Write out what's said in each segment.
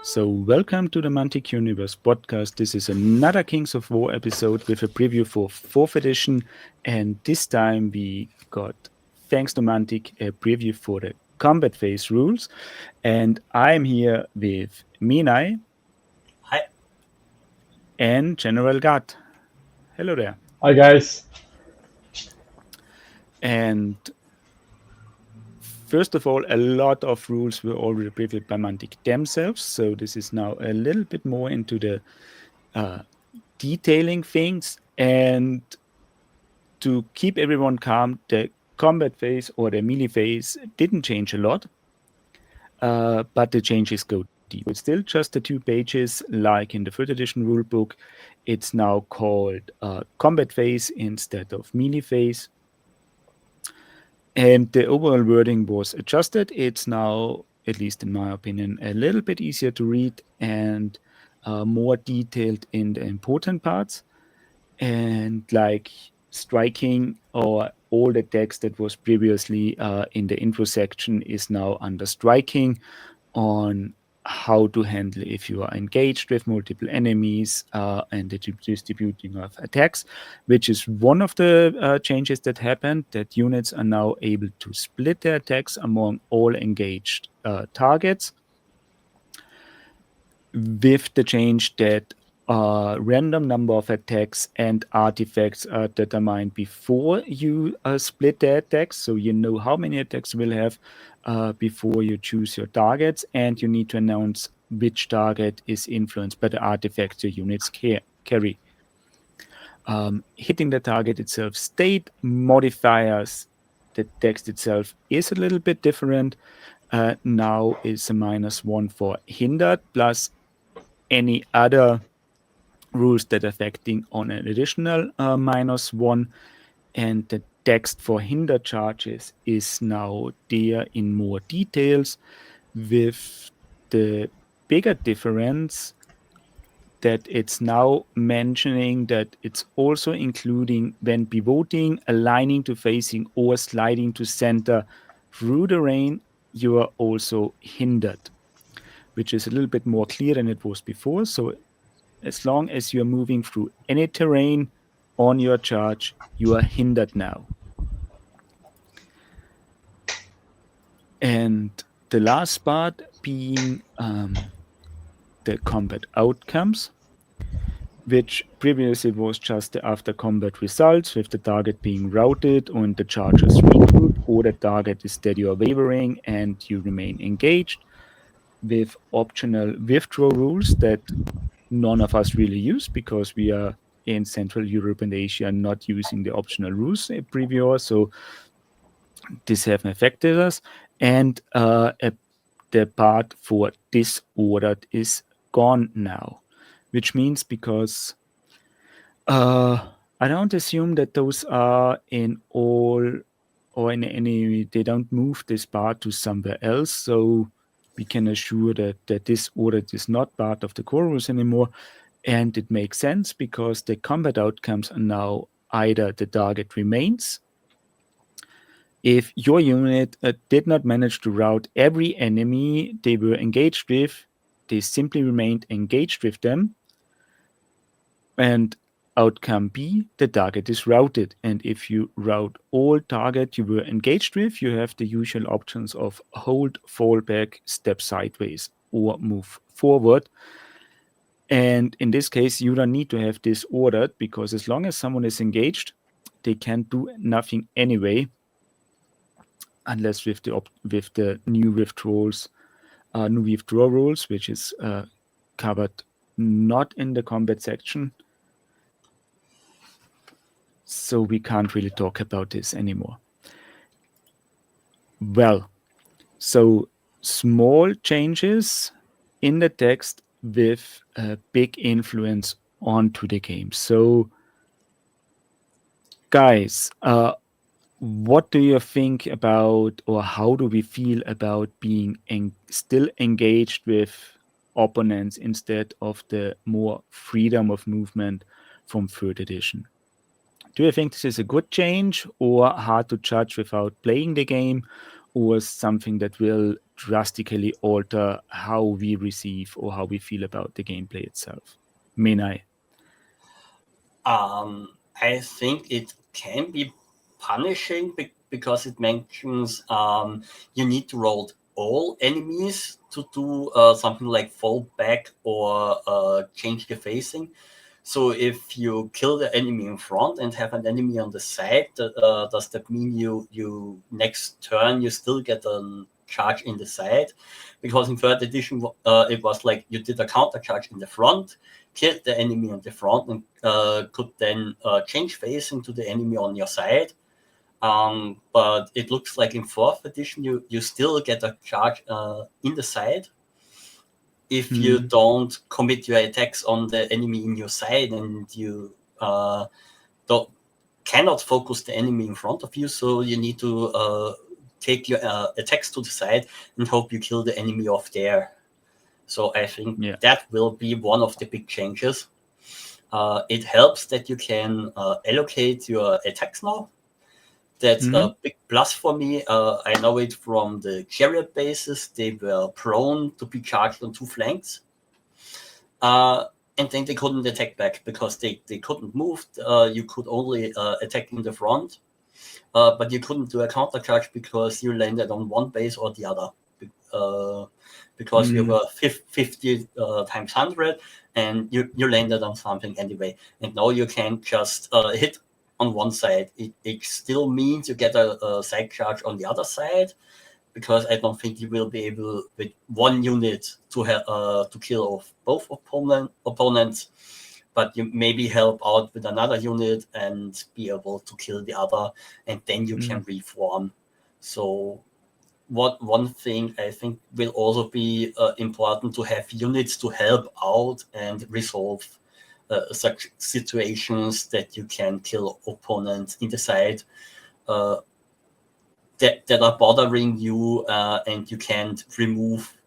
So, welcome to the Mantic Universe podcast. This is another Kings of War episode with a preview for 4th edition. And this time we got, thanks to Mantic, a preview for the combat phase rules. And I'm here with Menai Hi. and General Gad. Hello there. Hi guys. And first of all, a lot of rules were already previewed by Mantic themselves. So, this is now a little bit more into the detailing things. And to keep everyone calm, the combat phase or the melee phase didn't change a lot, but the changes go deep. It's still just the 2 pages, like in the 3rd edition rulebook. It's now called combat phase instead of melee phase. And the overall wording was adjusted. It's now, at least in my opinion, a little bit easier to read and more detailed in the important parts. And like striking or all the text that was previously in the intro section is now under striking on how to handle if you are engaged with multiple enemies and the distributing of attacks, which is one of the changes that happened, that units are now able to split their attacks among all engaged targets, with the change that random number of attacks and artifacts are determined before you split the attacks. So you know how many attacks you will have before you choose your targets, and you need to announce which target is influenced by the artifacts your units carry. Hitting the target itself state modifiers, the text itself is a little bit different. Now is a -1 for hindered, plus any other rules that are affecting on an additional -1, and the text for hinder charges is now there in more details, with the bigger difference that it's now mentioning that it's also including when pivoting, aligning to facing, or sliding to center through the terrain, you are also hindered, which is a little bit more clear than it was before. So as long as you're moving through any terrain on your charge, you are hindered now. And the last part being the combat outcomes, which previously was just the after combat results, with the target being routed and the charges regroup, or the target is that you are wavering and you remain engaged, with optional withdraw rules that none of us really use because we are in Central Europe and Asia not using the optional rules preview. So this haven't affected us. And the part for disordered is gone now, which means because I don't assume that those are in all or in any, they don't move this part to somewhere else. So we can assure that disordered is not part of the core rules anymore. And it makes sense because the combat outcomes are now either the target remains. If your unit did not manage to rout every enemy they were engaged with, they simply remained engaged with them. And outcome B, the target is routed. And if you rout all target you were engaged with, you have the usual options of hold, fall back, step sideways, or move forward. And in this case, you don't need to have this ordered, because as long as someone is engaged, they can't do nothing anyway, unless with the new withdrawal rules, which is covered not in the combat section. So we can't really talk about this anymore. Well, so small changes in the text with a big influence onto the game. So guys, what do you think about, or how do we feel about being still engaged with opponents instead of the more freedom of movement from 3rd edition? Do you think this is a good change, or hard to judge without playing the game? or something that will drastically alter how we receive or how we feel about the gameplay itself? Menai. I think it can be punishing because it mentions you need to roll all enemies to do something like fall back or change the facing. So if you kill the enemy in front and have an enemy on the side, does that mean you next turn you still get a charge in the side? Because in third edition, it was like you did a counter charge in the front, killed the enemy on the front, and could then change facing to the enemy on your side. But it looks like in fourth edition, you still get a charge in the side if you don't commit your attacks on the enemy in your side, and you cannot focus the enemy in front of you, so you need to take your attacks to the side and hope you kill the enemy off there. So I think that will be one of the big changes. It helps that you can allocate your attacks now. That's a big plus for me. I know it from the chariot bases. They were prone to be charged on two flanks. And then they couldn't attack back because they couldn't move. You could only attack in the front. But you couldn't do a counter charge because you landed on one base or the other. Because you were 50 times 100 and you landed on something anyway. And now you can just hit on one side. It still means you get a side charge on the other side, because I don't think you will be able with one unit to have to kill off both opponents, but you maybe help out with another unit and be able to kill the other, and then you can reform. So one thing I think will also be important to have units to help out and resolve such situations that you can kill opponents in the side that are bothering you and you can't remove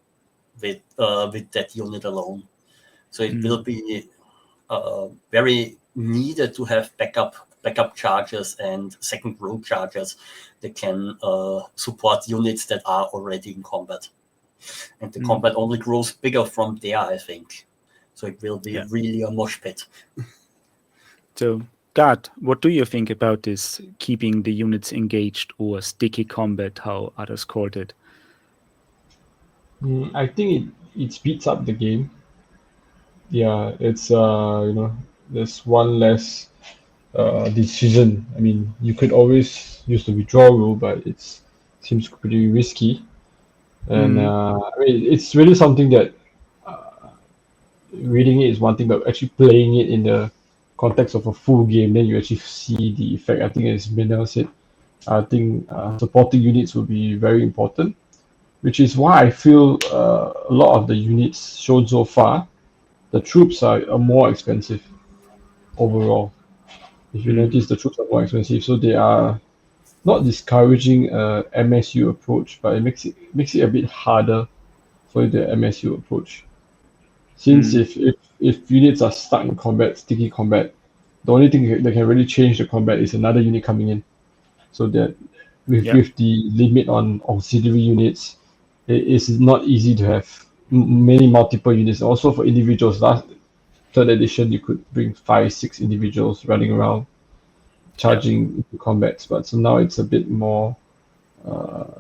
with that unit alone. So it will be very needed to have backup charges and second row charges that can support units that are already in combat. And the combat only grows bigger from there, I think. So it will be really a mosh pit. So, Gad, what do you think about this keeping the units engaged, or sticky combat, how others called it? I think it speeds up the game. Yeah, it's there's one less decision. I mean, you could always use the withdraw rule, but it seems pretty risky. And I mean, it's really something that reading it is one thing, but actually playing it in the context of a full game, then you actually see the effect. I think, as Minel said, I think supporting units will be very important, which is why I feel a lot of the units shown so far, the troops are more expensive overall. If you notice, the troops are more expensive, so they are not discouraging MSU approach, but it makes it a bit harder for the MSU approach. Since if units are stuck in combat, sticky combat, the only thing that can really change the combat is another unit coming in. So that with the limit on auxiliary units, it is not easy to have many multiple units. Also for individuals, last third edition you could bring 5-6 individuals running around charging into combats, but so now it's a bit more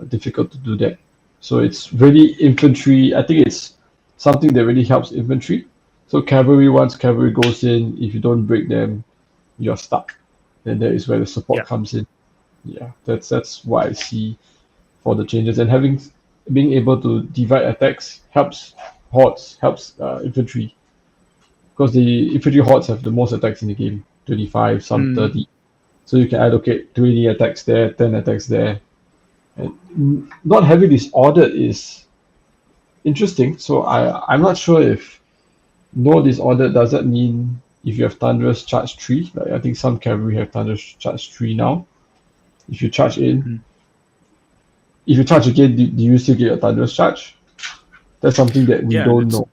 difficult to do that. So it's really infantry. I think it's something that really helps infantry. So cavalry, once cavalry goes in, if you don't break them, you're stuck. And that is where the support comes in. Yeah, that's what I see for the changes. And being able to divide attacks helps hordes, helps infantry. Because the infantry hordes have the most attacks in the game, 25, some 30. So you can allocate 20 attacks there, 10 attacks there. And not having this ordered is interesting. So I'm not sure if no disordered does that mean if you have Thunderous charge 3, like I think some cavalry have Thunderous charge 3 now. If you charge in, if you charge again, do you still get a Thunderous charge? That's something that we don't know.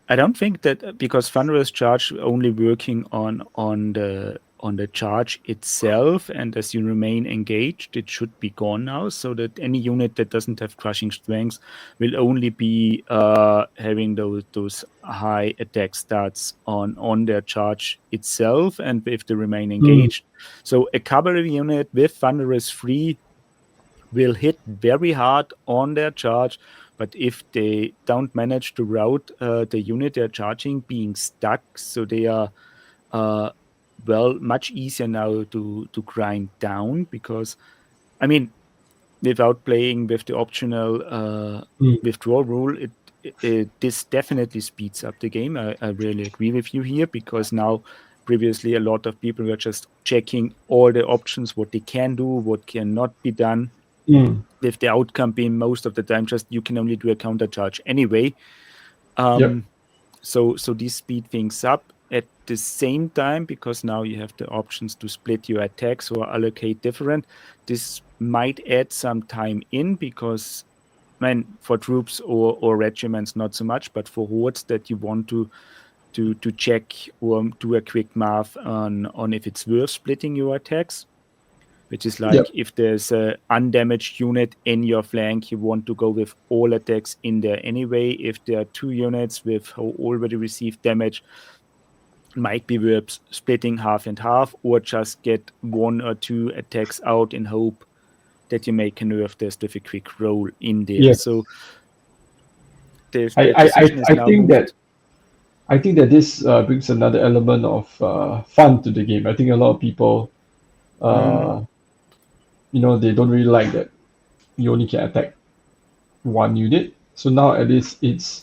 I don't think that, because Thunderous charge only working on the charge itself, and as you remain engaged, it should be gone now, so that any unit that doesn't have crushing strength will only be having those high attack stats on their charge itself, and if they remain engaged. So a cavalry unit with Thunderous 3 will hit very hard on their charge, but if they don't manage to route the unit they're charging being stuck, so they are much easier now to grind down, because I mean, without playing with the optional withdraw rule, this definitely speeds up the game. I really agree with you here, because now previously a lot of people were just checking all the options, what they can do, what cannot be done, with the outcome being most of the time just you can only do a counter charge anyway. So these speed things up. At the same time, because now you have the options to split your attacks or allocate different, this might add some time in, because for troops or regiments not so much, but for hordes that you want to check or do a quick math on if it's worth splitting your attacks, which is like if there's a undamaged unit in your flank, you want to go with all attacks in there anyway. If there are 2 units with already received damage, might be worth splitting half and half, or just get 1 or 2 attacks out in hope that you make a nerf test with a quick roll in there. Yes. So the decision is now moved. I think that this brings another element of fun to the game. I think a lot of people, they don't really like that you only can attack 1 unit. So now at least it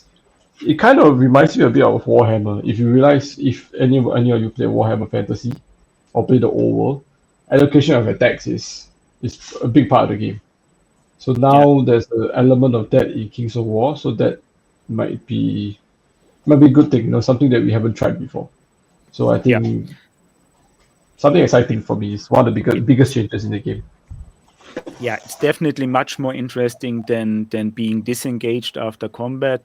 kind of reminds me a bit of Warhammer. If you realize, if any of you play Warhammer Fantasy or play the old world, allocation of attacks is a big part of the game. So now there's an element of that in Kings of War, so that might be a good thing, something that we haven't tried before. So I think something exciting for me. Is one of the biggest changes in the game. Yeah, it's definitely much more interesting than being disengaged after combat,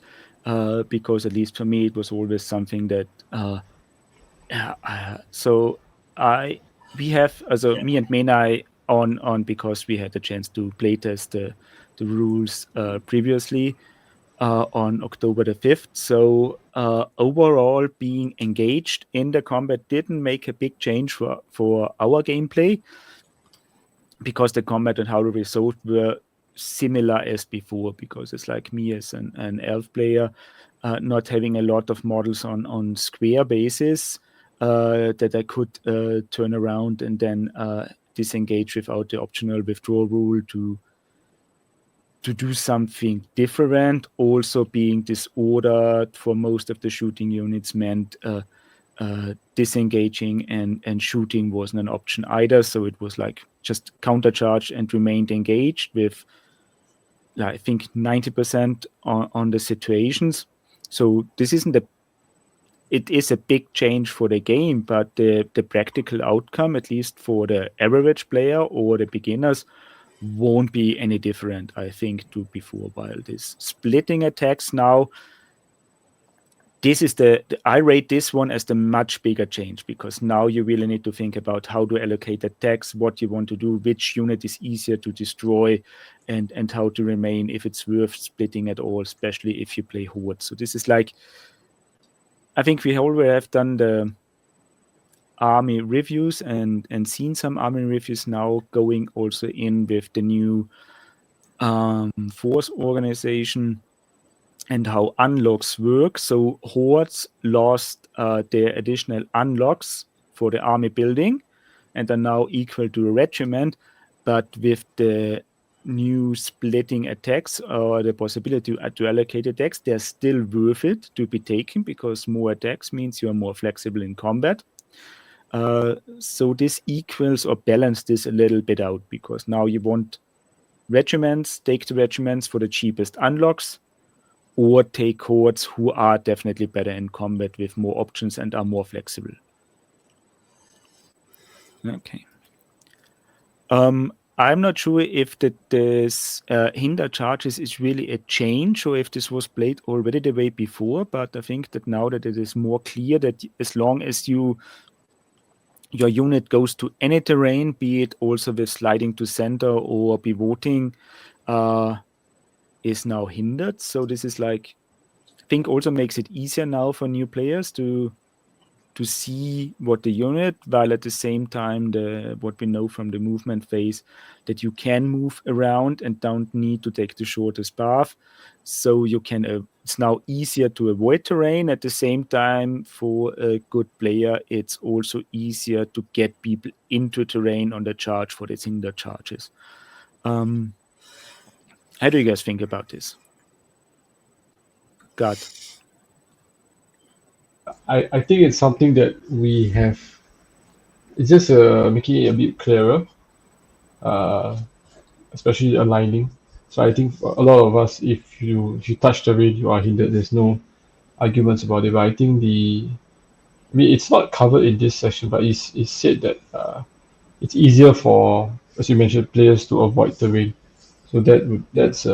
because at least for me it was always something that me and Menai on because we had the chance to playtest the rules previously on October the 5th. So overall, being engaged in the combat didn't make a big change for our gameplay, because the combat and how the results were similar as before, because it's like me as an elf player, not having a lot of models on square basis that I could turn around and then disengage without the optional withdraw rule to do something different. Also being disordered for most of the shooting units meant disengaging and shooting wasn't an option either. So it was like just countercharge and remained engaged with, I think, 90% on the situations. So this it is a big change for the game, but the practical outcome, at least for the average player or the beginners, won't be any different, I think, to before. While this splitting attacks now, this is I rate this one as the much bigger change, because now you really need to think about how to allocate attacks, what you want to do, which unit is easier to destroy, and how to remain, if it's worth splitting at all, especially if you play Horde. So this is like, I think we already have done the army reviews and seen some army reviews now going also in with the new force organization and how unlocks work. So hordes lost their additional unlocks for the army building and are now equal to a regiment, but with the new splitting attacks or the possibility to allocate attacks, they're still worth it to be taken, because more attacks means you're more flexible in combat. So this equals or balances this a little bit out, because now you want regiments, take the regiments for the cheapest unlocks, or take hordes who are definitely better in combat with more options and are more flexible. Okay. I'm not sure if this hinder charges is really a change, or if this was played already the way before, but I think that now that it is more clear that as long as you your unit goes to any terrain, be it also with sliding to center or pivoting, is now hindered. So this is like, I think also makes it easier now for new players to see what the unit, while at the same time what we know from the movement phase, that you can move around and don't need to take the shortest path. So you can it's now easier to avoid terrain. At the same time, for a good player, it's also easier to get people into terrain on the charge for these hinder charges. How do you guys think about this? God. I think it's something that we have. It's just making it a bit clearer, uh, especially aligning. So I think for a lot of us, if you touch the rail, you are hindered. There's no arguments about it. But I think I mean, it's not covered in this session, but it's said that it's easier for, as you mentioned, players to avoid the rain. So that's there's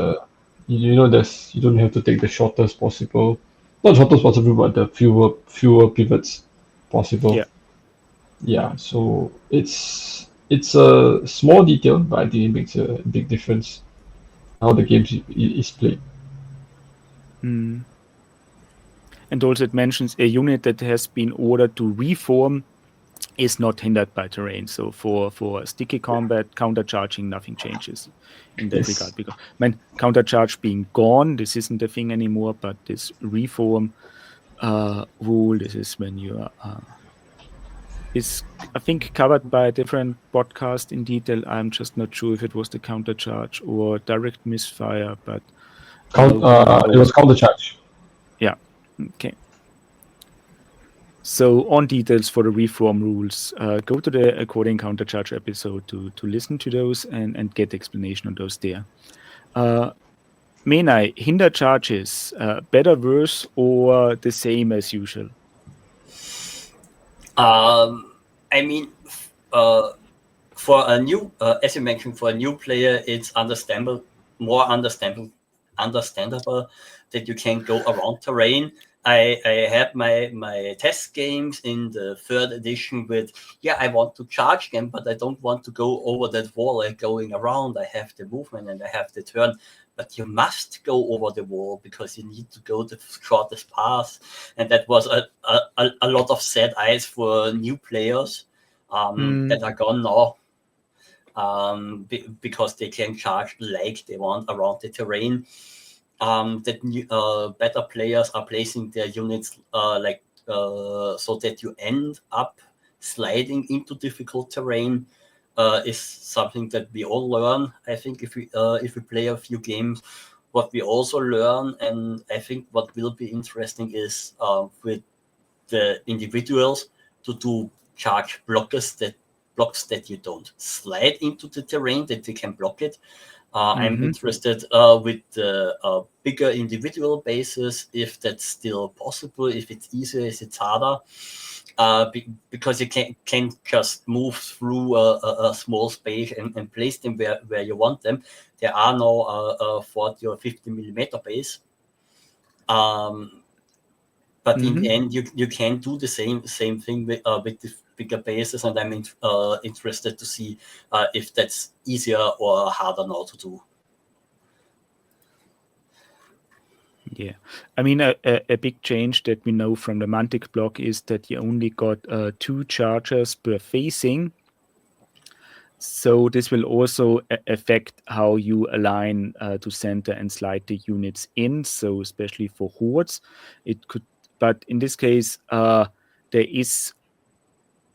you don't have to take the shortest possible, not shortest possible, but the fewer pivots possible. Yeah. Yeah, so it's a small detail, but I think it makes a big difference how the game is played. Mm. And also it mentions a unit that has been ordered to reform is not hindered by terrain. So for sticky combat, countercharging, nothing changes in that Yes. regard. Because countercharge being gone, this isn't a thing anymore, but this reform rule, this is when you is, I think, covered by a different podcast in detail. I'm just not sure if it was the countercharge or direct misfire, but one of It those. was counter charge. Yeah. Okay. So on details for the reform rules, go to the according countercharge episode to listen to those and get explanation on those there. Menai, hinder charges, better, worse, or the same as usual? I mean, for a new, as you mentioned, for a new player, it's more understandable that you can go around terrain. I had my test games in the 3rd edition with, I want to charge them, but I don't want to go over that wall like going around. I have the movement and I have the turn, but you must go over the wall because you need to go the shortest path. And that was a lot of sad eyes for new players that are gone now. Because they can charge like they want around the terrain. That new, better players are placing their units so that you end up sliding into difficult terrain. Is something that we all learn. I think if we play a few games, what we also learn, and I think what will be interesting is with the individuals to do charge blocks that you don't slide into the terrain, that they can block it. I'm interested with the bigger individual bases, if that's still possible, if it's easier, if it's harder. Because you can't just move through a small space and place them where you want them. There are no 40 or 50 millimeter base. But in the end, you can do the same thing with the bigger bases, and I'm interested to see if that's easier or harder now to do. Yeah, I mean, a big change that we know from the Mantic block is that you only got 2 chargers per facing. So this will also affect how you align to center and slide the units in. So especially for hordes, it could. But in this case, there is,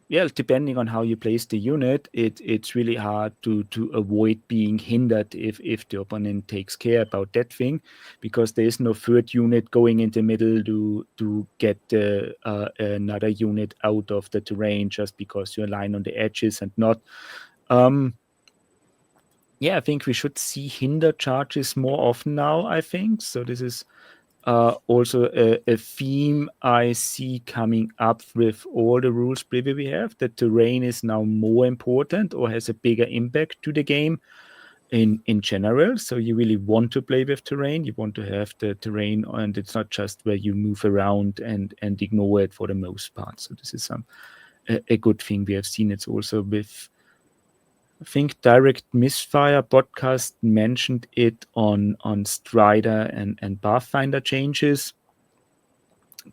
depending on how you place the unit, it's really hard to avoid being hindered if the opponent takes care about that thing, because there is no third unit going in the middle to get another unit out of the terrain just because you align on the edges and not. I think we should see hinder charges more often now, I think. So this is also a theme I see coming up with all the rules preview we have, that terrain is now more important or has a bigger impact to the game in general. So you really want to play with terrain. You want to have the terrain, and it's not just where you move around and ignore it for the most part. So this is a good thing. We have seen it also with, I think, Direct Misfire podcast mentioned it on Strider and Pathfinder changes.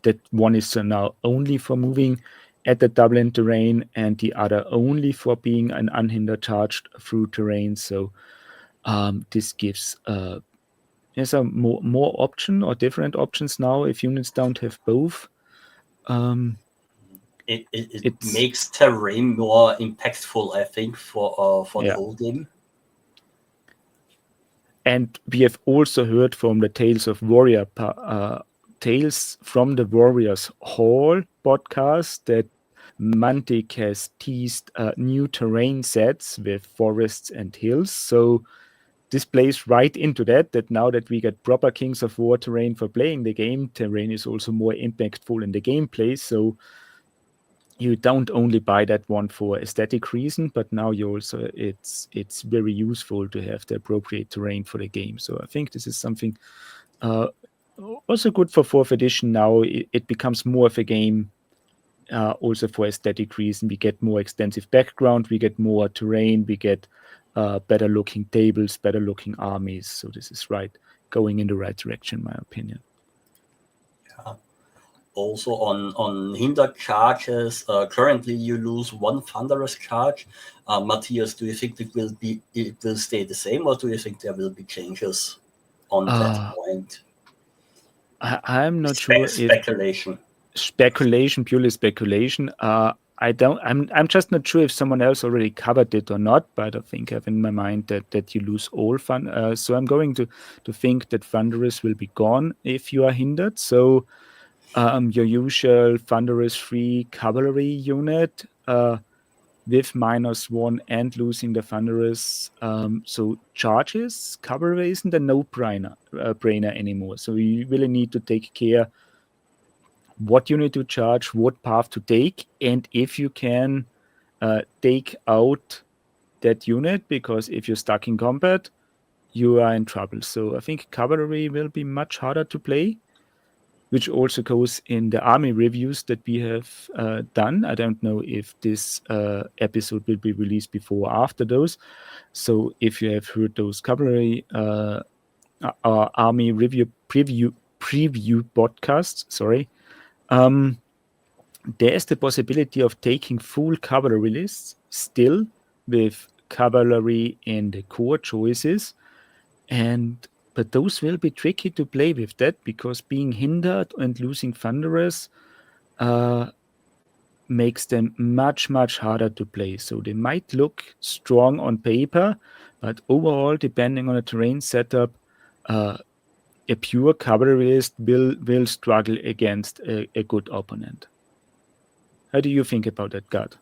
That one is now only for moving at the double end terrain, and the other only for being an unhindered charge through terrain. So this gives there's a more option or different options now if units don't have both. It makes terrain more impactful, I think, for the whole game. And we have also heard from the Tales from the Warriors Hall podcast that Mantic has teased new terrain sets with forests and hills. So this plays right into that now that we get proper Kings of War terrain for playing the game, terrain is also more impactful in the gameplay. So you don't only buy that one for aesthetic reason, but now you also it's very useful to have the appropriate terrain for the game. So I think this is something also good for 4th edition. Now it becomes more of a game also for aesthetic reason. We get more extensive background, we get more terrain, we get better looking tables, better looking armies. So this is going in the right direction, in my opinion. Also on hindered charges, currently you lose one thunderous charge. Matthias, do you think it will stay the same, or do you think there will be changes on that point? I'm not sure. Speculation. Purely speculation. I'm just not sure if someone else already covered it or not, but I think I have in my mind that you lose all fun. So I'm going to think that Thunderous will be gone if you are hindered. So your usual Thunderous 3 cavalry unit with -1 and losing the Thunderous. So charges, cavalry isn't a no-brainer anymore. So you really need to take care what you need to charge, what path to take, and if you can take out that unit, because if you're stuck in combat, you are in trouble. So I think cavalry will be much harder to play, which also goes in the army reviews that we have done. I don't know if this episode will be released before or after those. So if you have heard those cavalry army preview podcasts, sorry, there's the possibility of taking full cavalry lists still with cavalry in the core choices, but those will be tricky to play with that, because being hindered and losing Thunderous makes them much, much harder to play. So they might look strong on paper, but overall, depending on the terrain setup, a pure cavalryist will struggle against a good opponent. How do you think about that, Gad?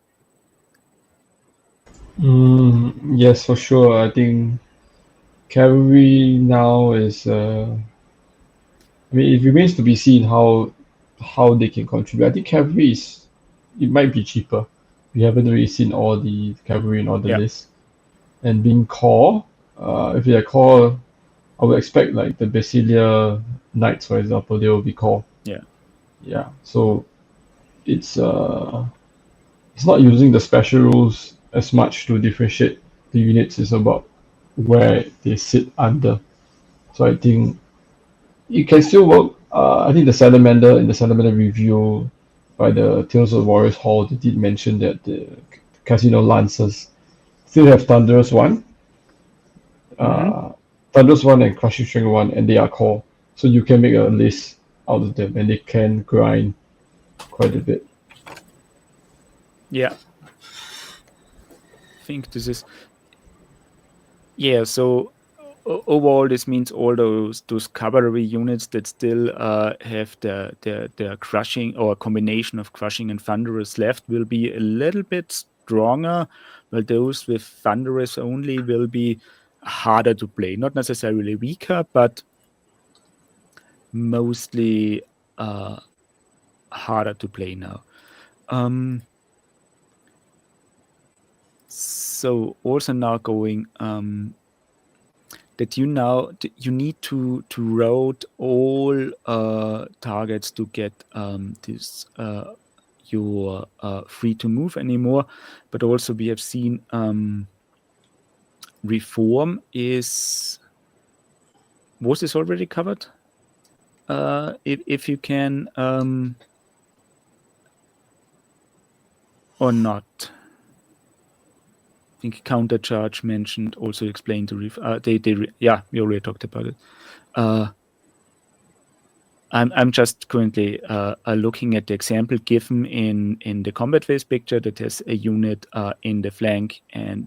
Yes, for sure. I think cavalry now is. I mean, it remains to be seen how they can contribute. I think cavalry it might be cheaper. We haven't really seen all the cavalry in all the lists. And being core, if they're core, I would expect like the Basilia Knights, for example, they will be core. Yeah. So it's not using the special rules as much to differentiate the units. It's about where they sit under. So I think it can still work. I think the Salamander review by the Tales of the Warriors Hall, they did mention that the Casino Lancers still have Thunderous 1. Thunderous 1 and Crushing Strength 1, and they are core. So you can make a list out of them, and they can grind quite a bit. Yeah. I think this is... Yeah, so overall, this means all those cavalry units that still have the crushing, or a combination of crushing and thunderous left, will be a little bit stronger, while those with thunderous only will be harder to play. Not necessarily weaker, but mostly harder to play now. So also now going that you need to route all targets to get this you're free to move anymore. But also we have seen reform was this already covered? If you can or not. I think countercharge mentioned also explained the we already talked about it. I'm just currently looking at the example given in the combat phase picture that has a unit in the flank, and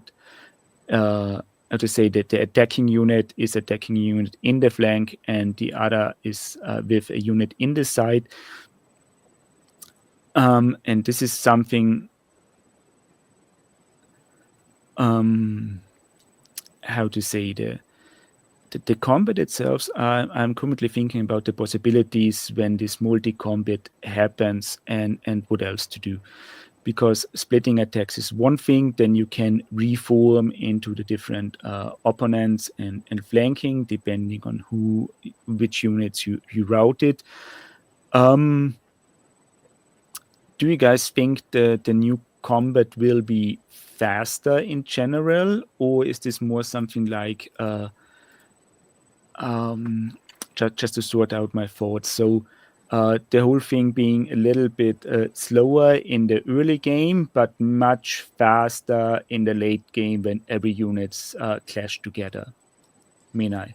how to say that the attacking unit is attacking unit in the flank, and the other is with a unit in the side. And this is something. How to say the combat itself, I'm currently thinking about the possibilities when this multi-combat happens and what else to do. Because splitting attacks is one thing, then you can reform into the different opponents and flanking depending on which units you routed. Do you guys think the new combat will be faster in general, or is this more something like just to sort out my thoughts? So the whole thing being a little bit slower in the early game, but much faster in the late game when every units clash together. Menai.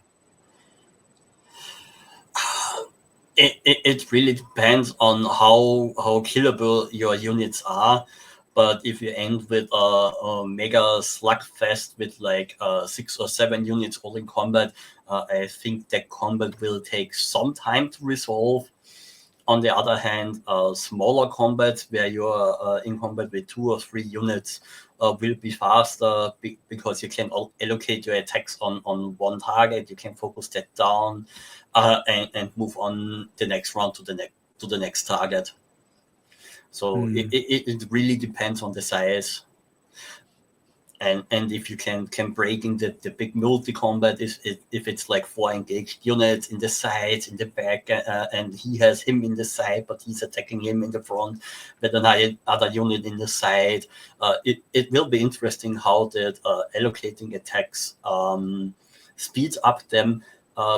It really depends on how killable your units are. But if you end with a mega slugfest with like 6 or 7 units all in combat, I think that combat will take some time to resolve. On the other hand, smaller combats where you're in combat with 2 or 3 units will be faster because you can allocate your attacks on one target. You can focus that down and move on the next round to the next target. So it really depends on the size. And if you can break in the big multi-combat, if it's like 4 engaged units in the sides, in the back, and he has him in the side, but he's attacking him in the front with another unit in the side, it will be interesting how that allocating attacks speeds up them,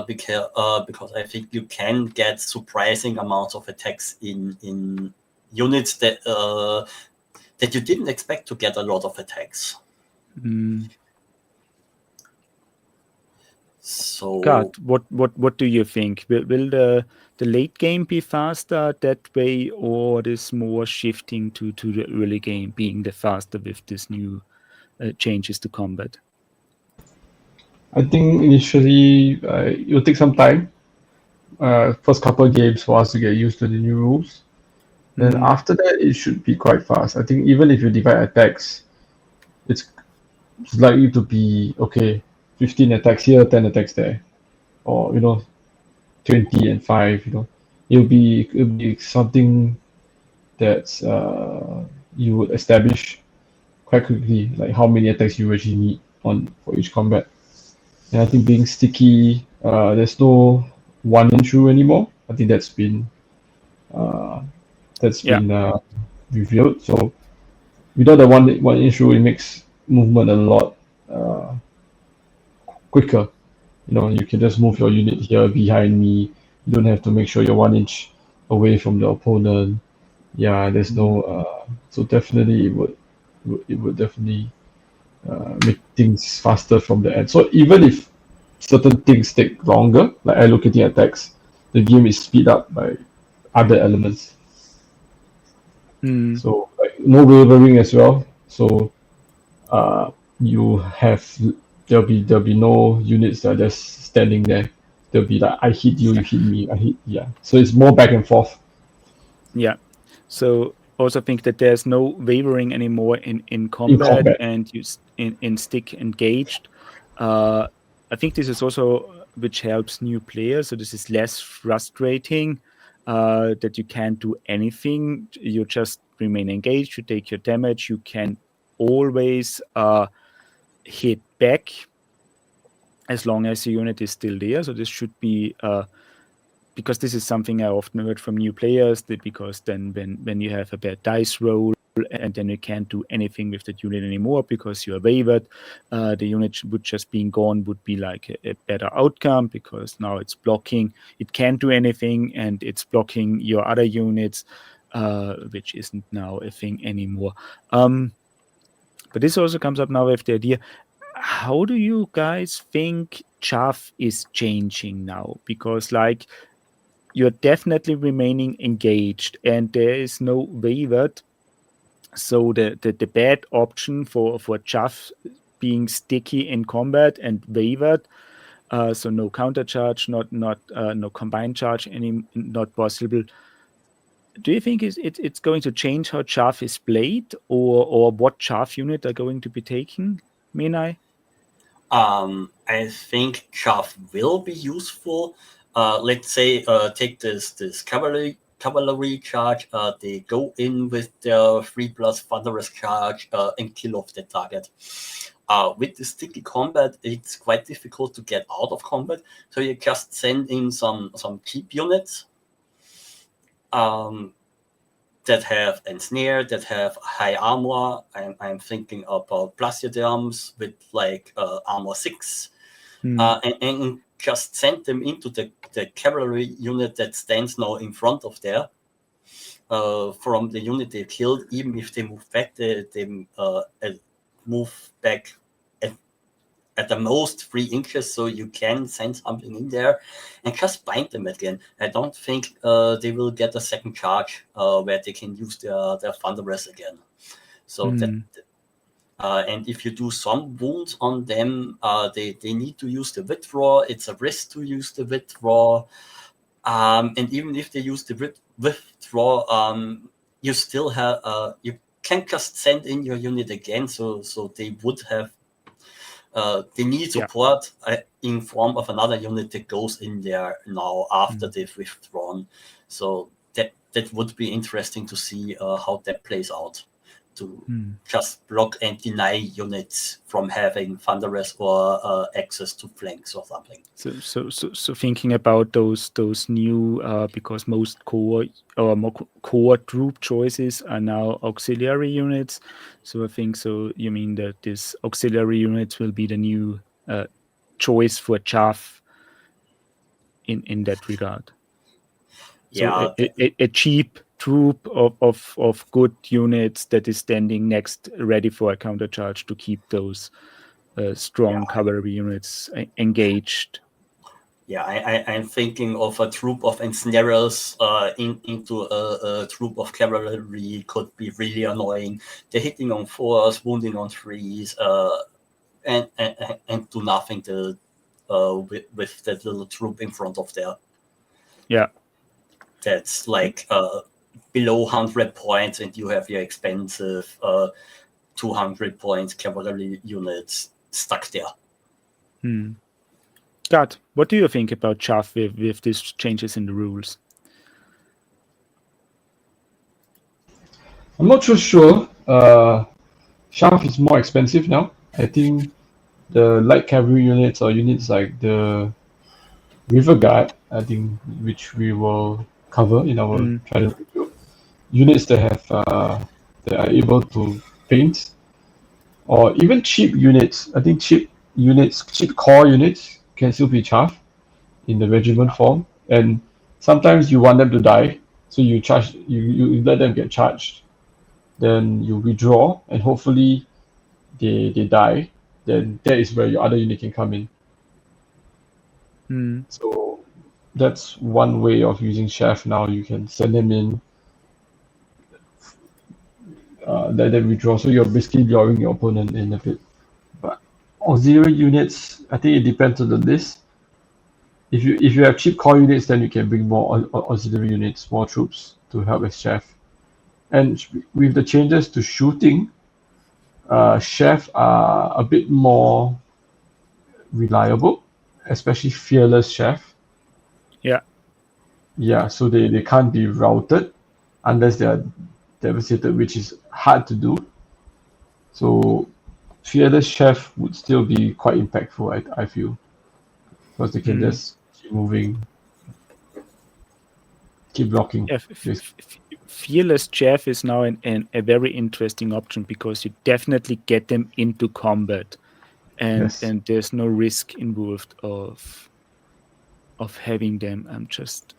because I think you can get surprising amounts of attacks in units that you didn't expect to get a lot of attacks. So, God, what do you think? Will the late game be faster that way, or is more shifting to the early game being the faster with this new changes to combat? I think initially it will take some time. First couple of games for us to get used to the new rules. Then after that, it should be quite fast. I think even if you divide attacks, it's likely to be okay. 15 attacks here, 10 attacks there, or 20 and 5. It'll be something that's you would establish quite quickly, like how many attacks you actually need for each combat. And I think being sticky, there's no 1-inch rule anymore. I think that's been revealed. So without the 1-inch rule, it makes movement a lot quicker. You can just move your unit here behind me. You don't have to make sure you're 1 inch away from the opponent. Yeah, there's no. So definitely, it would definitely make things faster from the end. So even if certain things take longer, like allocating attacks, the game is speed up by other elements. So like no wavering as well. So there'll be no units that are just standing there. There'll be like I hit you, you hit me, I hit So it's more back and forth. Yeah. So also think that there's no wavering anymore in combat. And you in stick engaged. I think this is also which helps new players. So this is less frustrating that you can't do anything. You just remain engaged. You take your damage. You can always hit back as long as the unit is still there. So this should be because this is something I often heard from new players, that because then when you have a bad dice roll and then you can't do anything with that unit anymore because you are wavered, the unit would just being gone would be like a better outcome, because now it's blocking, it can't do anything, and it's blocking your other units, which isn't now a thing anymore. But this also comes up now with the idea, how do you guys think chaff is changing now? Because like, you're definitely remaining engaged and there is no wavered. So the bad option for chaff being sticky in combat and wavered, so no counter charge, not no combined charge, not possible. Do you think it's going to change how chaff is played, or what chaff unit are going to be taken, Menai? I think chaff will be useful. Let's say take this cavalry charge. They go in with their 3+ thunderous charge and kill off the target. With the sticky combat, it's quite difficult to get out of combat. So you just send in some cheap units that have ensnare, that have high armor. I'm thinking about Placiderms with like armor 6, and just send them into the cavalry unit that stands now in front of there. From the unit they killed, even if they move back, they move back at the most 3 inches, so you can send something in there and just bind them again. I don't think they will get a second charge where they can use their thunderous again. So that, and if you do some wounds on them, they need to use the withdraw. It's a risk to use the withdraw. And even if they use the withdraw, you still have you can't just send in your unit again. So they would have. They need support in form of another unit that goes in there now after they've withdrawn. So that would be interesting to see how that plays out, to just block and deny units from having thunderous or access to flanks or something. So thinking about those new, because most core troop choices are now auxiliary units. So I think so. You mean that this auxiliary units will be the new choice for chaff in that regard. Yeah, so a cheap troop of good units that is standing next, ready for a countercharge to keep those strong cavalry units engaged. Yeah, I'm thinking of a troop of ensnarers into a troop of cavalry could be really annoying. They're hitting on 4s, wounding on 3s, and do nothing with that little troop in front of there. Yeah. That's like below 100 points, and you have your expensive 200 points cavalry units stuck there. Gad, what do you think about chaff with these changes in the rules? I'm not so sure. Chaff is more expensive now. I think the light cavalry units or units like the River Guard, I think, which we will cover in our Trident video, units that have that are able to paint, or even cheap units. I think cheap core units can still be chaff in the regiment form, and sometimes you want them to die, so you let them get charged, then you withdraw, and hopefully they die. Then that is where your other unit can come in. So that's one way of using chef now. You can send them in, let them withdraw, so you're basically luring your opponent in a bit. But auxiliary units, I think it depends on the list. If you have cheap core units, then you can bring more auxiliary units, more troops to help as chef. And with the changes to shooting, chef are a bit more reliable, especially fearless chef. Yeah, so they can't be routed unless they are devastated, which is hard to do. So fearless chef would still be quite impactful, I feel, because they can just keep moving. keep blocking. Yeah, Fearless Jeff is now a very interesting option because you definitely get them into combat, and there's no risk involved of having them. I'm just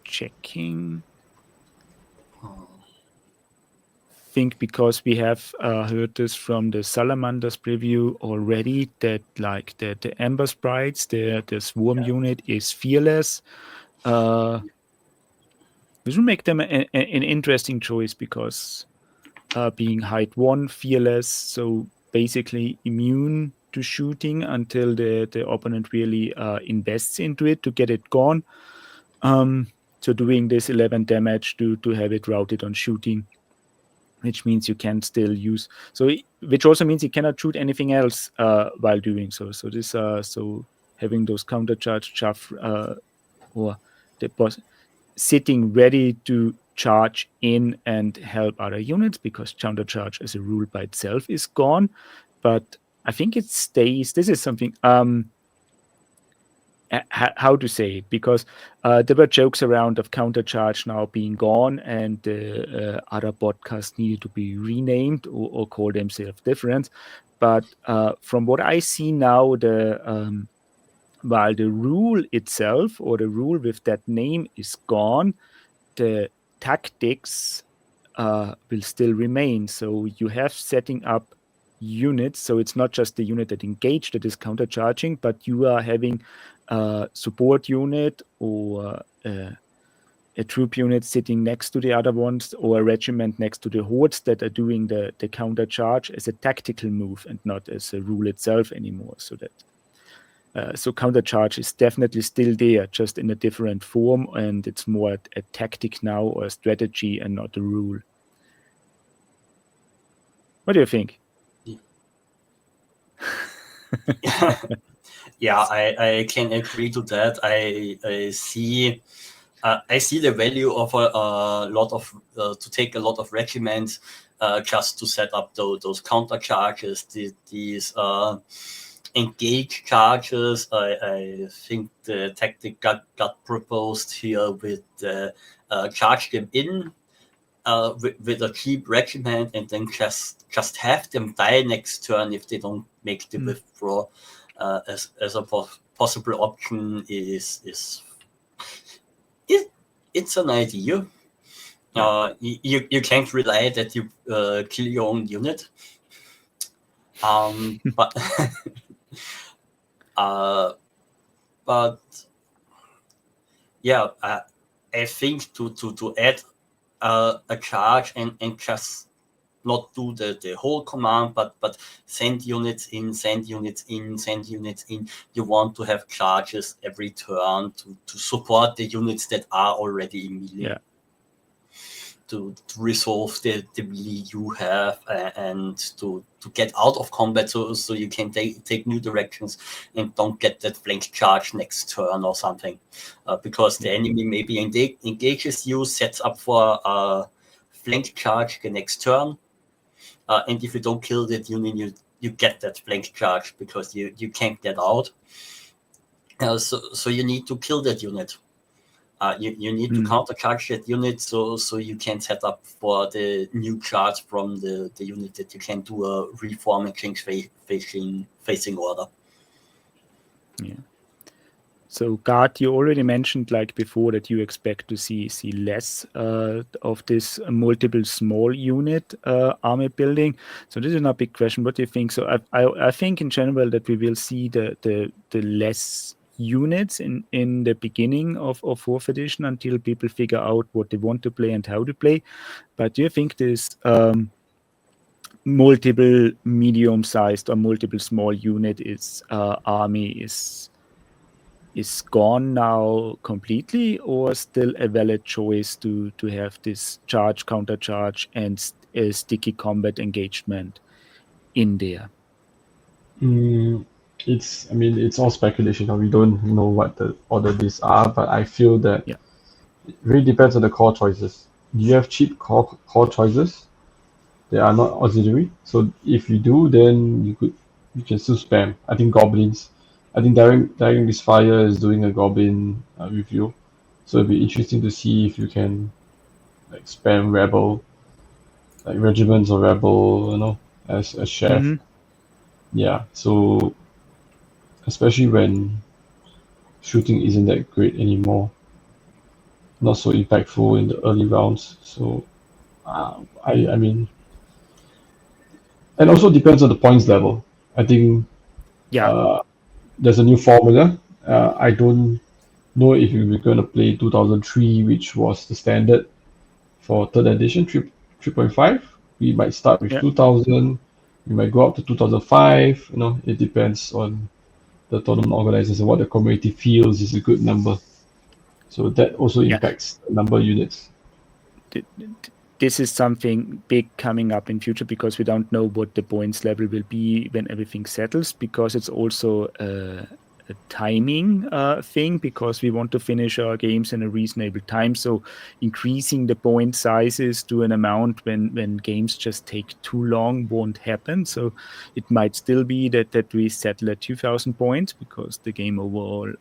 checking. Think because we have heard this from the Salamanders preview already that like the Ember Sprites, the Swarm unit is fearless. This will make them an interesting choice because being height 1, fearless, so basically immune to shooting until the opponent really invests into it to get it gone. So doing this 11 damage to have it routed on shooting, which means you can still use. So which also means you cannot shoot anything else while doing so. So this so having those counter charge chaff or the boss sitting ready to charge in and help other units because counter charge as a rule by itself is gone. But I think it stays. This is something how to say it, because there were jokes around of counter charge now being gone and other podcasts needed to be renamed or call themselves different. But from what I see now, while the rule itself or the rule with that name is gone, the tactics will still remain. So you have setting up units. So it's not just the unit that engaged that is countercharging, but you are having a support unit or a troop unit sitting next to the other ones or a regiment next to the hordes that are doing the countercharge as a tactical move and not as a rule itself anymore. So that so countercharge is definitely still there, just in a different form, and it's more a tactic now or a strategy and not a rule. What do you think? Yeah, I can agree to that. I see the value of a lot of to take a lot of regiments just to set up those counter charges, these engage charges. I think the tactic got proposed here with charge them in with a cheap regiment and then just have them die next turn if they don't make the withdraw as a possible option is it's an idea. You can't rely that you kill your own unit. But but yeah, I think to add a charge and just not do the whole command, but send units in, send units in, send units in. You want to have charges every turn to support the units that are already in melee. Yeah. To resolve the melee you have and to get out of combat so you can take new directions and don't get that flank charge next turn or something. Because the enemy maybe engages you, sets up for a flank charge the next turn. And if you don't kill that unit, you get that flank charge because you can't get out. So you need to kill that unit. You need to counter charge that unit so you can set up for the new charge from the unit that you can do a reform and change facing order. Yeah. So Gad, you already mentioned like before that you expect to see less of this multiple small unit army building. So this is not a big question. What do you think? So I think in general that we will see the less units in the beginning of 4th edition until people figure out what they want to play and how to play. But do you think this multiple medium-sized or multiple small unit army is gone now completely, or still a valid choice to have this charge, counter charge, and a sticky combat engagement in there? It's all speculation. We don't know what the order these are, but I feel that it really depends on the core choices. Do you have cheap core choices? They are not auxiliary. So if you do, then you can still spam. I think goblins. I think Daring Misfire is doing a goblin review. So it'll be interesting to see if you can like spam rebel, like regiments of rebel, as a chef. Mm-hmm. Yeah. So especially when shooting isn't that great anymore, not so impactful in the early rounds. So I mean, and also depends on the points level. I think Yeah. uh, there's a new formula. I don't know if we're going to play 2003, which was the standard for third edition, 3.5. We might start with Yeah. 2000. We might go up to 2005. It depends on the tournament organizers and what the community feels is a good number. So that also Yeah. impacts the number of units. This is something big coming up in future because we don't know what the points level will be when everything settles, because it's also a timing thing, because we want to finish our games in a reasonable time. So increasing the point sizes to an amount when games just take too long won't happen. So it might still be that we settle at 2000 points because the game overall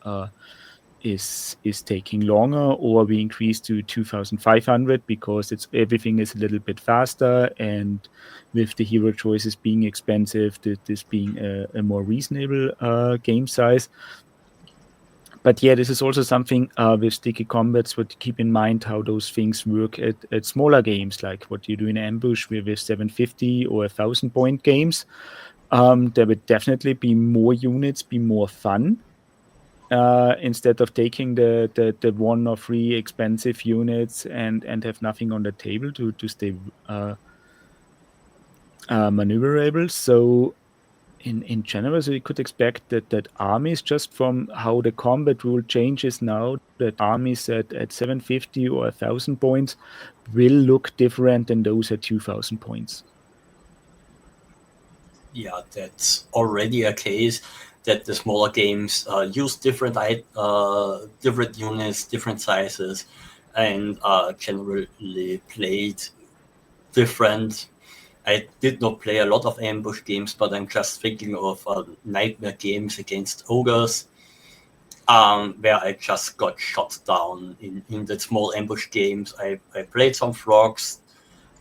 is taking longer, or we increase to 2500 because everything is a little bit faster, and with the hero choices being expensive, this being a more reasonable game size. But yeah, this is also something with sticky combats, what to keep in mind how those things work at smaller games, like what you do in ambush with 750 or 1000 point games. There would definitely be more units, be more fun, instead of taking the one or three expensive units and have nothing on the table to stay maneuverable. So in general, so you could expect that armies, just from how the combat rule changes now, that armies at 750 or 1000 points will look different than those at 2000 points. Yeah, that's already a case that the smaller games use different different units, different sizes, and generally played different. I did not play a lot of ambush games, but I'm just thinking of nightmare games against ogres, where I just got shot down in the small ambush games. I played some frogs,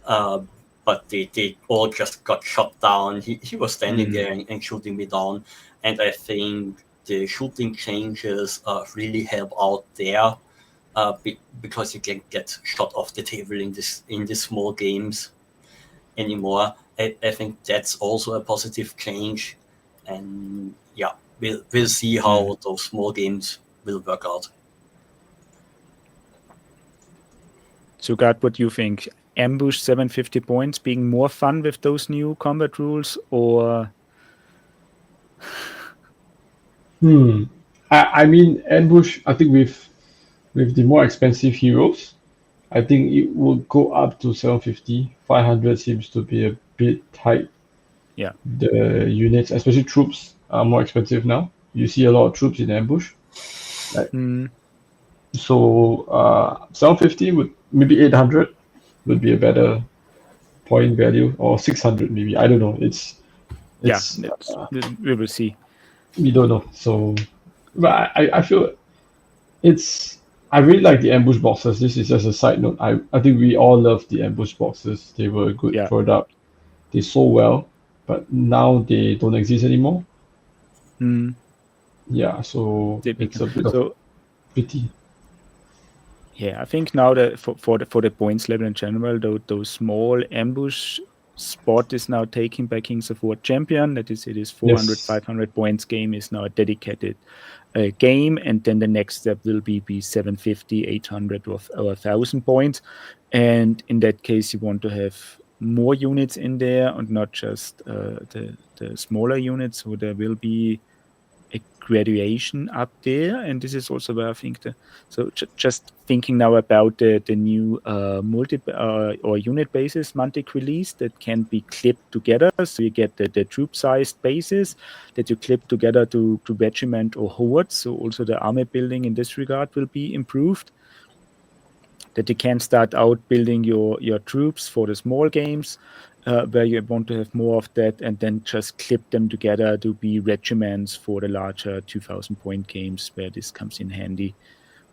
but they all just got shot down. He was standing there and shooting me down, and I think the shooting changes really help out there, because you can get shot off the table in these small games anymore. I think that's also a positive change, and yeah, we'll see how those small games will work out. So, Gad, what do you think? Ambush 750 points being more fun with those new combat rules, or I mean, ambush. I think with the more expensive heroes, I think it will go up to 750. 500 seems to be a bit tight. yeah, The units, especially troops, are more expensive now. You see a lot of troops in ambush. So 750 would, maybe 800 would be a better point value, or 600 maybe. I don't know. yeah, It's we will see. we don't know. So, but I feel it's I really like the ambush boxes. This is just a side note. I think we all love the ambush boxes. They were a good Yeah. product. They sold well, but now they don't exist anymore. Yeah, so They it's become a bit of so. pity. Yeah, I think now that for the points level in general, those small ambush spot is now taken by Kings of War Champion. That is, it is 400, Yes. 500 points game is now a dedicated game, and then the next step will be 750, 800, or 1000 points. And in that case, you want to have more units in there and not just the smaller units. So there will be a graduation up there, and this is also where I think just thinking now about the new multi or unit basis Mantic release that can be clipped together, so you get the troop sized bases that you clip together to regiment or hordes. So also the army building in this regard will be improved, that you can start out building your troops for the small games, where you want to have more of that, and then just clip them together to be regiments for the larger 2000 point games, where this comes in handy.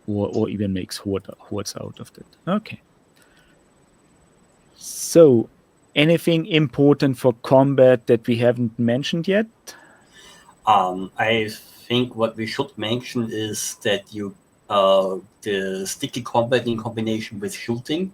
or even makes hordes out of that. Okay. So, anything important for combat that we haven't mentioned yet? I think what we should mention is that the sticky combat in combination with shooting,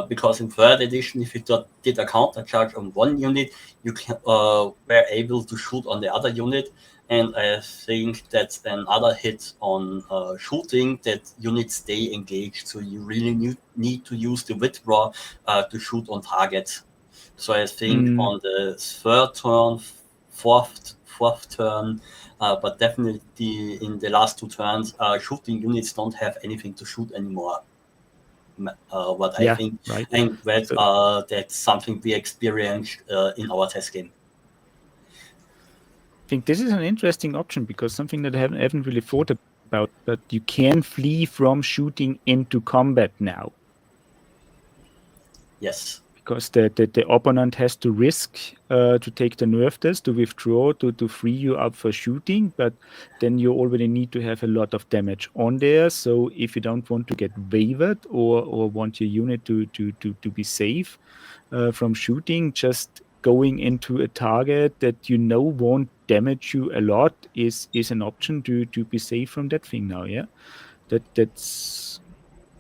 because in third edition, if you did a counter charge on one unit, you were able to shoot on the other unit, and I think that's another hit on shooting, that units stay engaged, so you really need to use the withdraw to shoot on target. So I think on the third turn, fourth turn, but definitely in the last two turns, shooting units don't have anything to shoot anymore. What I think, right. and that's something we experienced in our test game. I think this is an interesting option, because something that I haven't really thought about, but you can flee from shooting into combat now. Yes. Because the opponent has to risk to take the nerf test, to withdraw, to free you up for shooting, but then you already need to have a lot of damage on there. So if you don't want to get wavered or want your unit to be safe from shooting, just going into a target that you know won't damage you a lot is an option to be safe from that thing now. Yeah, that's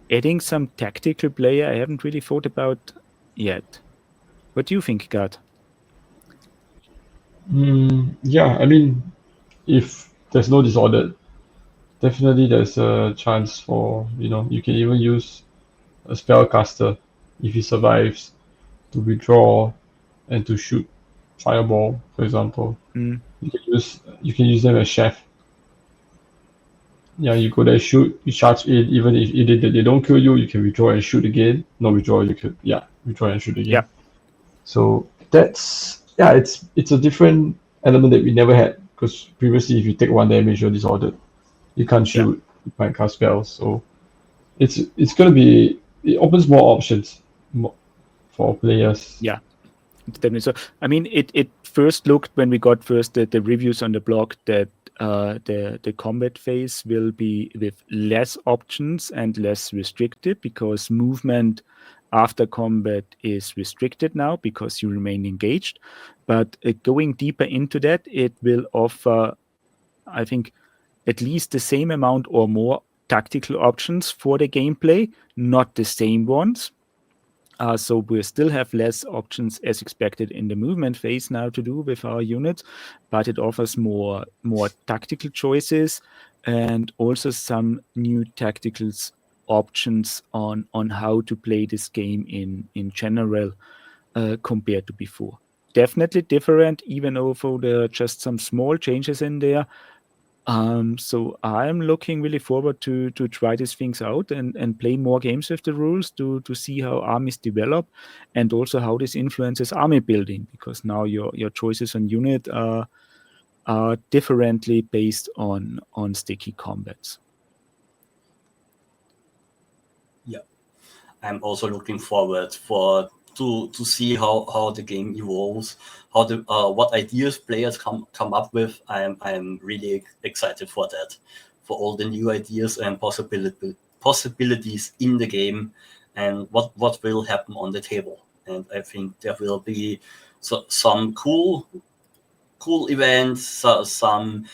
adding some tactical play I haven't really thought about yet. What do you think, Gad? Yeah, I mean, if there's no disorder, definitely there's a chance for, you can even use a spellcaster if he survives to withdraw and to shoot fireball, for example. You can use them as chef. Yeah, you go there, shoot, you charge in, even if they don't kill you, you can withdraw and shoot again. No withdraw, withdraw and shoot again. Yeah. So it's a different element that we never had, because previously if you take 1 damage, you're disordered. You can't shoot, you can't cast spells. So it's gonna be, it opens more options for players. Yeah, definitely. So I mean, it first looked, when we got the reviews on the blog, that the combat phase will be with less options and less restricted, because movement after combat is restricted now because you remain engaged. But going deeper into that, it will offer, I think, at least the same amount or more tactical options for the gameplay, not the same ones. So we still have less options as expected in the movement phase now to do with our units, but it offers more tactical choices, and also some new tactical options on how to play this game in general compared to before. Definitely different, even though there are just some small changes in there. So I'm looking really forward to try these things out and play more games with the rules to see how armies develop, and also how this influences army building, because now your choices on unit are differently based on sticky combats. Yeah, I'm also looking forward to see how the game evolves, how the what ideas players come up with. I'm really excited for that, for all the new ideas and possibilities in the game, and what will happen on the table. And I think there will be some cool events, some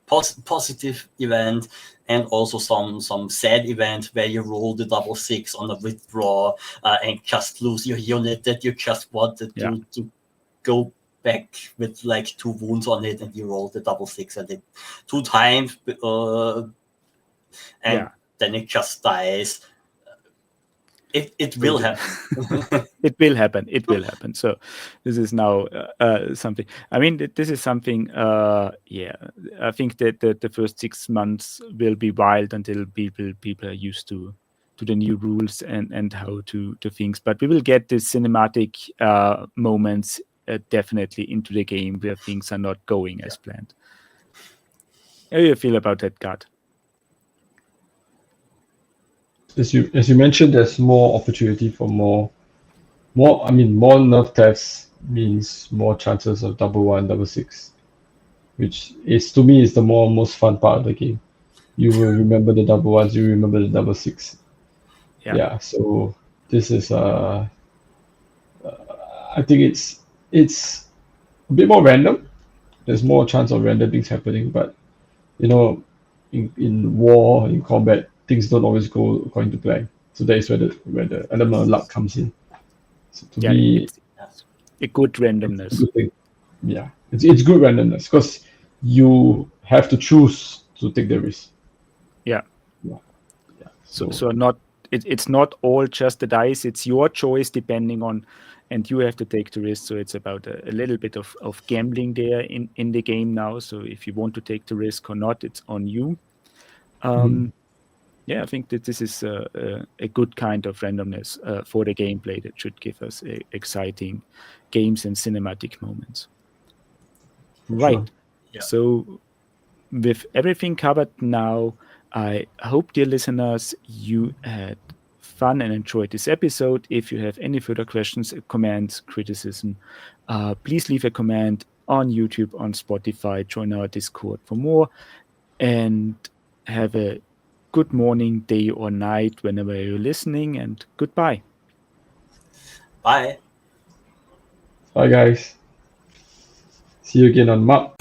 positive event, and also some sad event where you roll the 6 on a withdraw and just lose your unit that you just wanted to go back with like 2 wounds on it, and you roll the 6 at it 2 times, and then it just dies. It will happen. It will happen. It will happen. So this is now something. I mean, this is something. I think that the first 6 months will be wild until people are used to the new rules and how to things. But we will get the cinematic moments definitely into the game where things are not going as planned. How do you feel about that, Gad? As you mentioned, there's more opportunity for more nerf tests means more chances of 1/1, 6. which is to me is the most fun part of the game. You will remember the double ones, you remember the double six. Yeah. Yeah, so this is I think it's a bit more random. There's more chance of random things happening, but you know, in war, in combat, things don't always go according to plan. So that is where the element of luck comes in. So to Yeah, me, it's a good it's a randomness. good thing. Yeah, it's good randomness because you have to choose to take the risk. Yeah. Yeah, yeah. So not it's not all just the dice. It's your choice depending on, and you have to take the risk. So it's about a little bit of gambling there in the game now. So if you want to take the risk or not, it's on you. Yeah, I think that this is a good kind of randomness for the gameplay that should give us exciting games and cinematic moments. Right. Sure. Yeah. So with everything covered now, I hope, dear listeners, you had fun and enjoyed this episode. If you have any further questions, comments, criticism, please leave a comment on YouTube, on Spotify, join our Discord for more, and have a good morning, day, or night whenever you're listening, and goodbye. Bye. Bye guys. See you again on MUP.